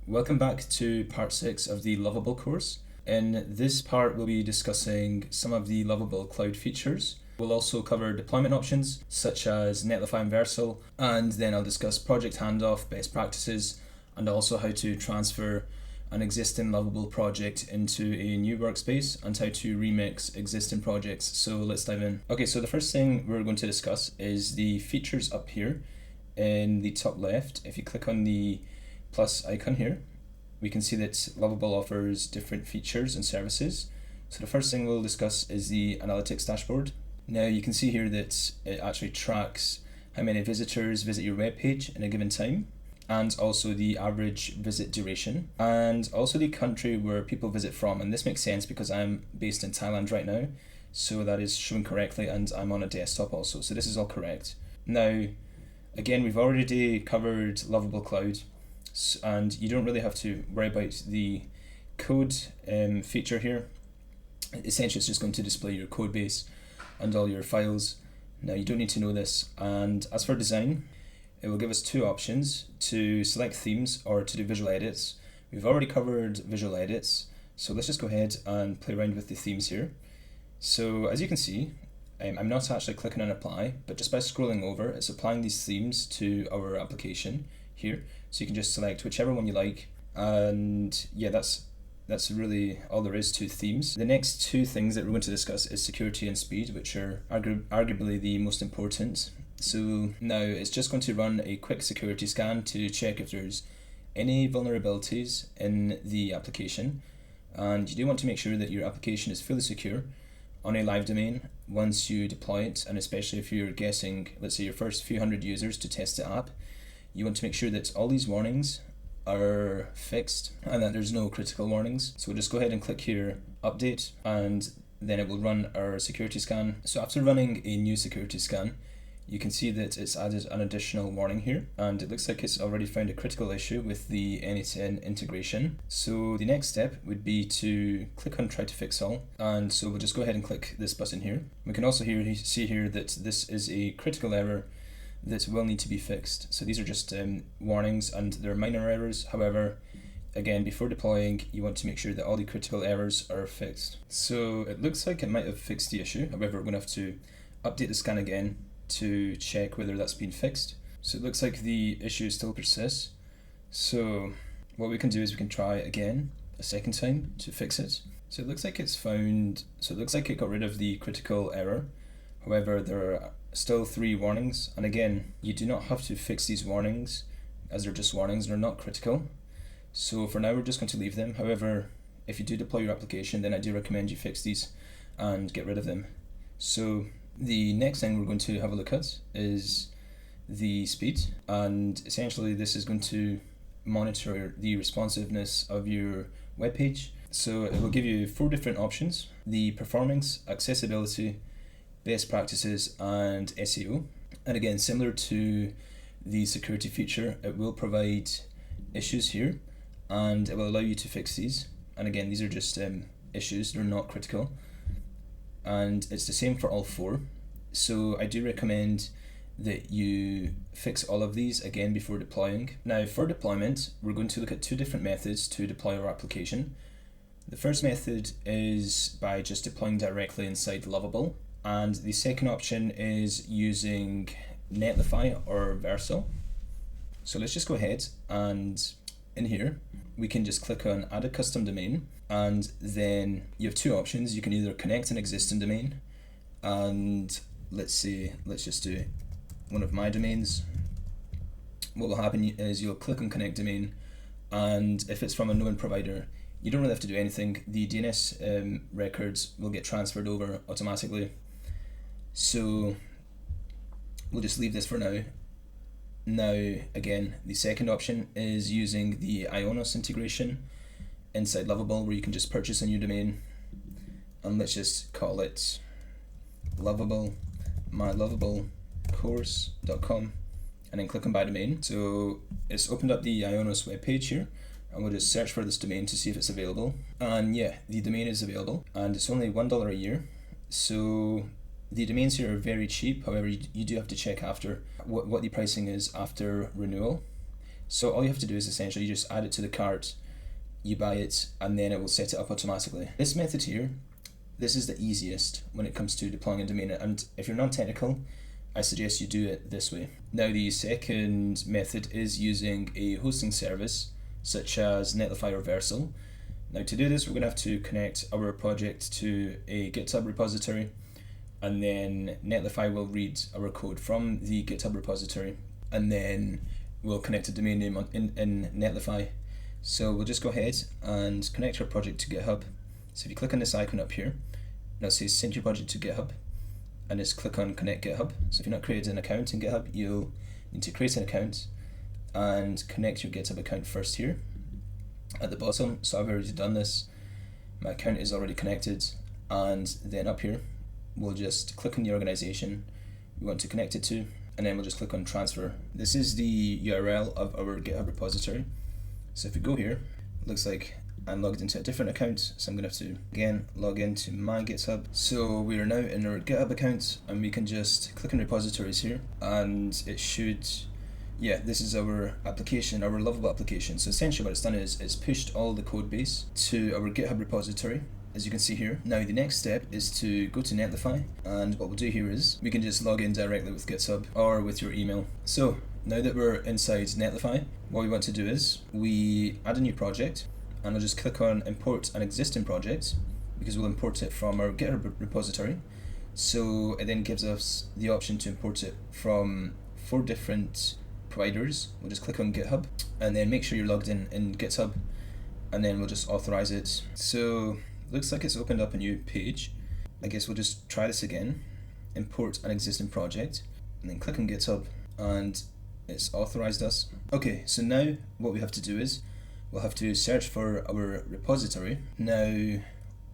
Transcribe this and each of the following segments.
Welcome back to part 6 of the Lovable course. In this part, we'll be discussing some of the Lovable Cloud features. We'll also cover deployment options such as Netlify and Vercel, and then I'll discuss project handoff, best practices, and also how to transfer an existing Lovable project into a new workspace and how to remix existing projects. So let's dive in. Okay, so the first thing we're going to discuss is the features up here in the top left. If you click on the plus icon here, we can see that Lovable offers different features and services. So the first thing we'll discuss is the analytics dashboard. Now you can see here that it actually tracks how many visitors visit your web page in a given time, and also the average visit duration, and also the country where people visit from. And this makes sense because I'm based in Thailand right now, so that is shown correctly, and I'm on a desktop also, so this is all correct. Now, again, we've already covered Lovable Cloud, and you don't really have to worry about the code feature here. Essentially, it's just going to display your code base and all your files. Now, you don't need to know this. And as for design, it will give us two options: to select themes or to do visual edits. We've already covered visual edits, so let's just go ahead and play around with the themes here. So as you can see, I'm not actually clicking on apply, but just by scrolling over, it's applying these themes to our application here. So you can just select whichever one you like, and yeah, that's really all there is to themes. The next two things that we're going to discuss is security and speed, which are arguably the most important. So now it's just going to run a quick security scan to check if there's any vulnerabilities in the application, and you do want to make sure that your application is fully secure on a live domain once you deploy it, and especially if you're getting, let's say, your first few hundred users to test the app, you want to make sure that all these warnings are fixed and that there's no critical warnings. So we'll just go ahead and click here, update, and then it will run our security scan. So after running a new security scan, you can see that it's added an additional warning here, and it looks like it's already found a critical issue with the N8N integration. So the next step would be to click on try to fix all, and so we'll just go ahead and click this button here. We can also see here that this is a critical error that will need to be fixed. So these are just warnings, and they're minor errors. However, again, before deploying, you want to make sure that all the critical errors are fixed. So it looks like it might have fixed the issue. However, we're going to have to update the scan again to check whether that's been fixed. So it looks like the issue still persists. So what we can do is we can try again a second time to fix it. So it looks like it got rid of the critical error. However, there are still 3 warnings, and again, you do not have to fix these warnings as they're just warnings, they're not critical. So for now, we're just going to leave them. However, if you do deploy your application, then I do recommend you fix these and get rid of them. So the next thing we're going to have a look at is the speed, and essentially this is going to monitor the responsiveness of your web page. So it will give you 4 different options: the performance, accessibility, best practices, and SEO. And again, similar to the security feature, it will provide issues here, and it will allow you to fix these. And again, these are just issues, they're not critical. And it's the same for all 4. So I do recommend that you fix all of these again before deploying. Now for deployment, we're going to look at 2 different methods to deploy our application. The first method is by just deploying directly inside Lovable, and the second option is using Netlify or Vercel. So let's just go ahead, and in here we can just click on add a custom domain, and then you have 2 options. You can either connect an existing domain, and let's just do one of my domains. What will happen is you'll click on connect domain, and if it's from a known provider, you don't really have to do anything. The DNS records will get transferred over automatically. So we'll just leave this for now. Now, again, the second option is using the Ionos integration inside Lovable, where you can just purchase a new domain, and let's just call it mylovablecourse.com, and then click on buy domain. So it's opened up the Ionos webpage here, and we'll just search for this domain to see if it's available. And yeah, the domain is available, and it's only $1 a year. So the domains here are very cheap. However, you do have to check after what the pricing is after renewal. So all you have to do is essentially you just add it to the cart, you buy it, and then it will set it up automatically. This method here, this is the easiest when it comes to deploying a domain, and if you're non-technical, I suggest you do it this way. Now the second method is using a hosting service such as Netlify or Vercel. Now to do this, we're going to have to connect our project to a GitHub repository, and then Netlify will read our code from the GitHub repository, and then we'll connect a domain name in Netlify. So we'll just go ahead and connect our project to GitHub. So if you click on this icon up here, now it says send your project to GitHub, and just click on connect GitHub. So if you're not created an account in GitHub, you'll need to create an account and connect your GitHub account first here at the bottom. So I've already done this. My account is already connected, and then up here we'll just click on the organization we want to connect it to, and then we'll just click on transfer. This is the URL of our GitHub repository. So if we go here, it looks like I'm logged into a different account, so I'm going to have to again log into my GitHub. So we are now in our GitHub account, and we can just click on repositories here, and it should, yeah, this is our application, our Lovable application. So essentially what it's done is it's pushed all the code base to our GitHub repository, as you can see here. Now the next step is to go to Netlify, and what we'll do here is we can just log in directly with GitHub or with your email. So now that we're inside Netlify, what we want to do is we add a new project, and we'll just click on import an existing project, because we'll import it from our GitHub repository. So it then gives us the option to import it from 4 different providers. We'll just click on GitHub, and then make sure you're logged in GitHub, and then we'll just authorize it. So looks like it's opened up a new page. I guess we'll just try this again. Import an existing project, and then click on GitHub, and it's authorized us. Okay, so now what we have to do is we'll have to search for our repository. Now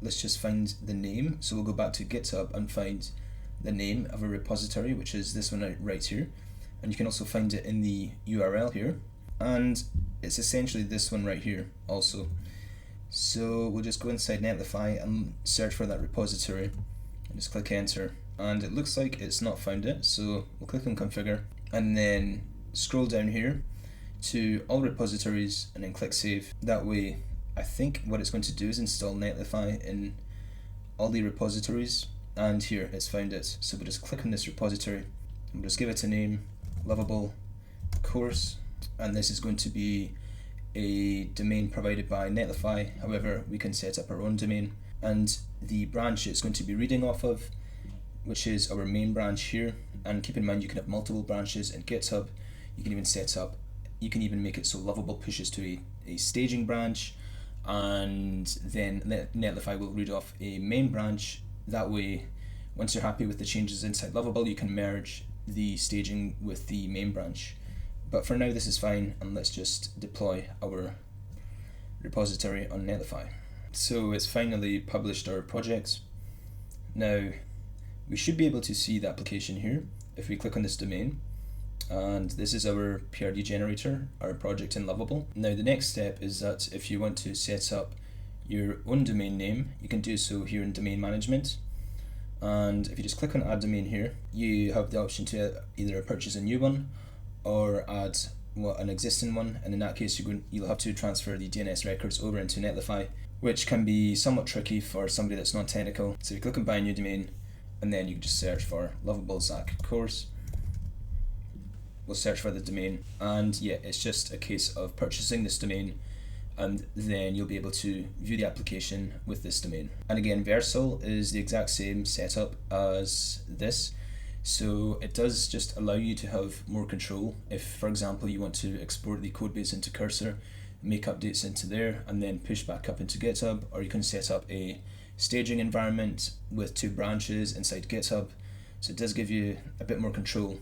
let's just find the name. So we'll go back to GitHub and find the name of our repository, which is this one right here. And you can also find it in the URL here. And it's essentially this one right here also. So we'll just go inside Netlify and search for that repository, and just click enter. And it looks like it's not found it, so we'll click on configure, and then scroll down here to all repositories, and then click save. That way, I think what it's going to do is install Netlify in all the repositories, and here it's found it. So we'll just click on this repository, and we'll just give it a name, Lovable course, and this is going to be a domain provided by Netlify. However, we can set up our own domain, and the branch it's going to be reading off of, which is our main branch here. And keep in mind, you can have multiple branches in GitHub. You can even set up, you can even make it so Lovable pushes to a staging branch, and then Netlify will read off a main branch. That way, once you're happy with the changes inside Lovable, you can merge the staging with the main branch. But for now this is fine, and let's just deploy our repository on Netlify. So it's finally published our project. Now we should be able to see the application here if we click on this domain, and this is our PRD generator, our project in Lovable. Now the next step is that if you want to set up your own domain name, you can do so here in domain management. And if you just click on add domain here, you have the option to either purchase a new one or add an existing one, and in that case you'll have to transfer the DNS records over into Netlify, which can be somewhat tricky for somebody that's not technical. So you click on buy a new domain, and then you can just search for Lovable course. We'll search for the domain, and yeah, it's just a case of purchasing this domain, and then you'll be able to view the application with this domain. And again, Vercel is the exact same setup as this. So it does just allow you to have more control. If, for example, you want to export the codebase into Cursor, make updates into there, and then push back up into GitHub, or you can set up a staging environment with 2 branches inside GitHub. So it does give you a bit more control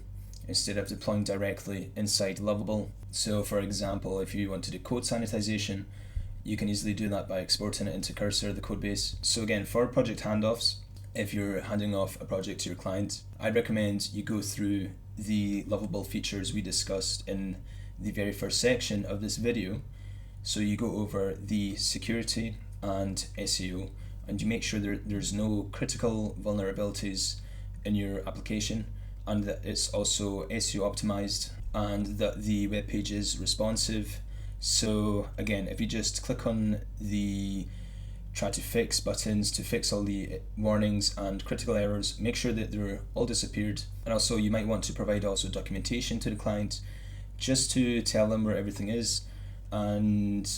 instead of deploying directly inside Lovable. So for example, if you want to do code sanitization, you can easily do that by exporting it into Cursor, the codebase. So again, for project handoffs, if you're handing off a project to your client, I'd recommend you go through the Lovable features we discussed in the very first section of this video. So you go over the security and SEO, and you make sure there's no critical vulnerabilities in your application, and that it's also SEO optimized. and that the web page is responsive. So again, if you just click on the try to fix buttons to fix all the warnings and critical errors, make sure that they're all disappeared. And also you might want to provide also documentation to the client just to tell them where everything is. And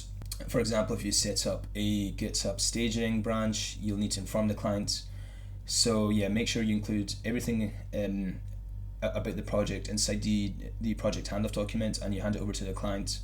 for example, if you set up a GitHub staging branch, you'll need to inform the client. So yeah, make sure you include everything about the project inside the project handoff document, and you hand it over to the client.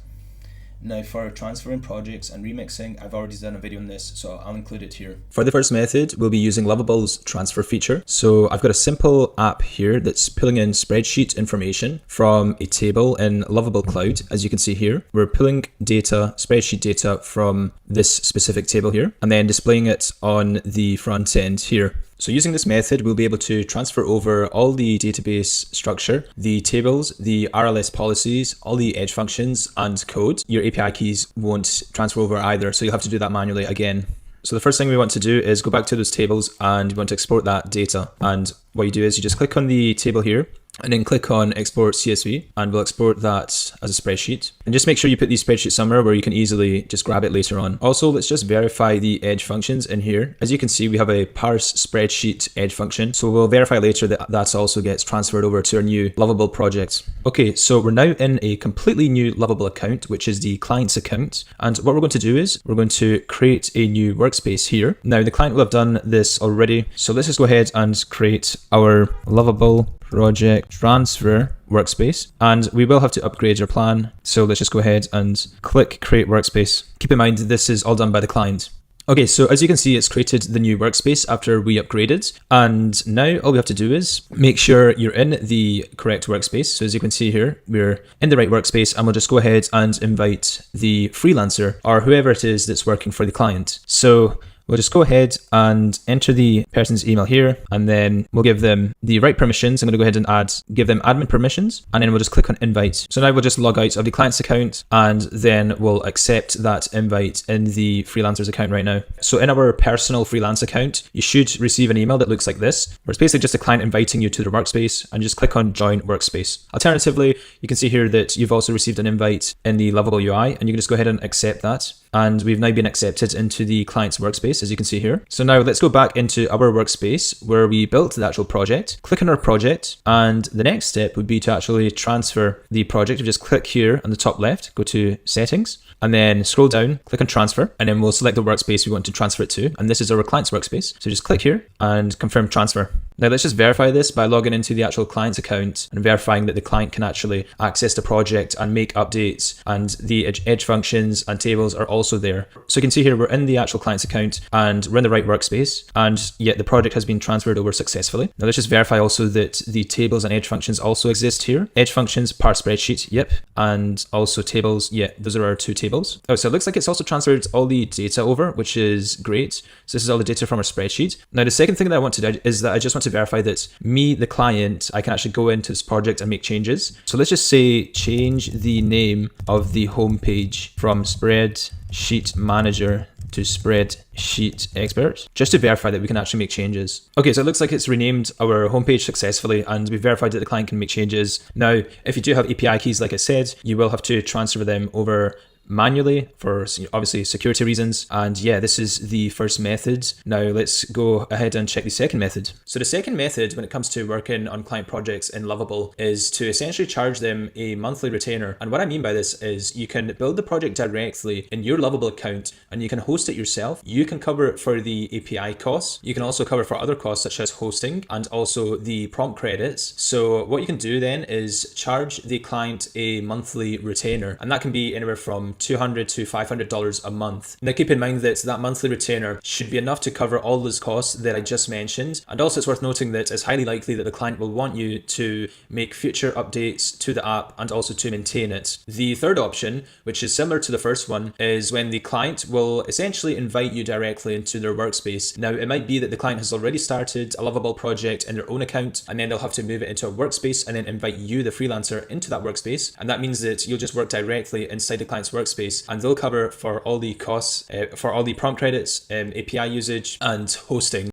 Now for transferring projects and remixing, I've already done a video on this, so I'll include it here. For the first method, we'll be using Lovable's transfer feature. So I've got a simple app here that's pulling in spreadsheet information from a table in Lovable Cloud. As you can see here, we're pulling data, spreadsheet data from this specific table here, and then displaying it on the front end here. So using this method, we'll be able to transfer over all the database structure, the tables, the RLS policies, all the edge functions and code. Your API keys won't transfer over either, so you'll have to do that manually again. So the first thing we want to do is go back to those tables and we want to export that data. And what you do is you just click on the table here and then click on export CSV, and we'll export that as a spreadsheet. And just make sure you put these spreadsheets somewhere where you can easily just grab it later on. Also, let's just verify the edge functions in here. As you can see, we have a parse spreadsheet edge function. So we'll verify later that that also gets transferred over to our new Lovable project. Okay, so we're now in a completely new Lovable account, which is the client's account. And what we're going to do is we're going to create a new workspace here. Now the client will have done this already. So let's just go ahead and create our Lovable project transfer workspace, and we will have to upgrade your plan. So let's just go ahead and click create workspace. Keep in mind this is all done by the client. Okay, so as you can see, it's created the new workspace after we upgraded, and now all we have to do is make sure you're in the correct workspace. So as you can see here, we're in the right workspace, and we'll just go ahead and invite the freelancer or whoever it is that's working for the client. So we'll just go ahead and enter the person's email here, and then we'll give them the right permissions. I'm going to go ahead and give them admin permissions, and then we'll just click on invite. So now we'll just log out of the client's account, and then we'll accept that invite in the freelancer's account right now. So in our personal freelance account, you should receive an email that looks like this, where it's basically just a client inviting you to their workspace, and just click on join workspace. Alternatively, you can see here that you've also received an invite in the Lovable UI, and you can just go ahead and accept that. And we've now been accepted into the client's workspace, as you can see here. So now let's go back into our workspace where we built the actual project, click on our project, and the next step would be to actually transfer the project. You just click here on the top left, go to settings, and then scroll down, click on transfer, and then we'll select the workspace we want to transfer it to. And this is our client's workspace. So just click here and confirm transfer. Now let's just verify this by logging into the actual client's account and verifying that the client can actually access the project and make updates, and the edge functions and tables are also there. So you can see here we're in the actual client's account and we're in the right workspace, and yet the project has been transferred over successfully. Now let's just verify also that the tables and edge functions also exist here. Edge functions, parse spreadsheet, yep, and also tables, yeah, those are our two tables. Oh, so it looks like it's also transferred all the data over, which is great. So this is all the data from our spreadsheet. Now the second thing that I want to do is that I just want to verify that me, the client, I can actually go into this project and make changes. So let's just say change the name of the homepage from Spreadsheet Manager to Spreadsheet Expert, just to verify that we can actually make changes. Okay, so it looks like it's renamed our homepage successfully, and we've verified that the client can make changes. Now, if you do have API keys, like I said, you will have to transfer them over manually for obviously security reasons. And yeah, this is the first method. Now let's go ahead and check the second method. So the second method when it comes to working on client projects in Lovable is to essentially charge them a monthly retainer. And what I mean by this is you can build the project directly in your Lovable account and you can host it yourself. You can cover it for the API costs. You can also cover for other costs such as hosting and also the prompt credits. So what you can do then is charge the client a monthly retainer, and that can be anywhere from $200 to $500 a month. Now keep in mind that that monthly retainer should be enough to cover all those costs that I just mentioned. And also it's worth noting that it's highly likely that the client will want you to make future updates to the app and also to maintain it. The third option, which is similar to the first one, is when the client will essentially invite you directly into their workspace. Now it might be that the client has already started a Lovable project in their own account, and then they'll have to move it into a workspace and then invite you, the freelancer, into that workspace. And that means that you'll just work directly inside the client's workspace, and they'll cover for all the costs, for all the prompt credits, API usage and hosting.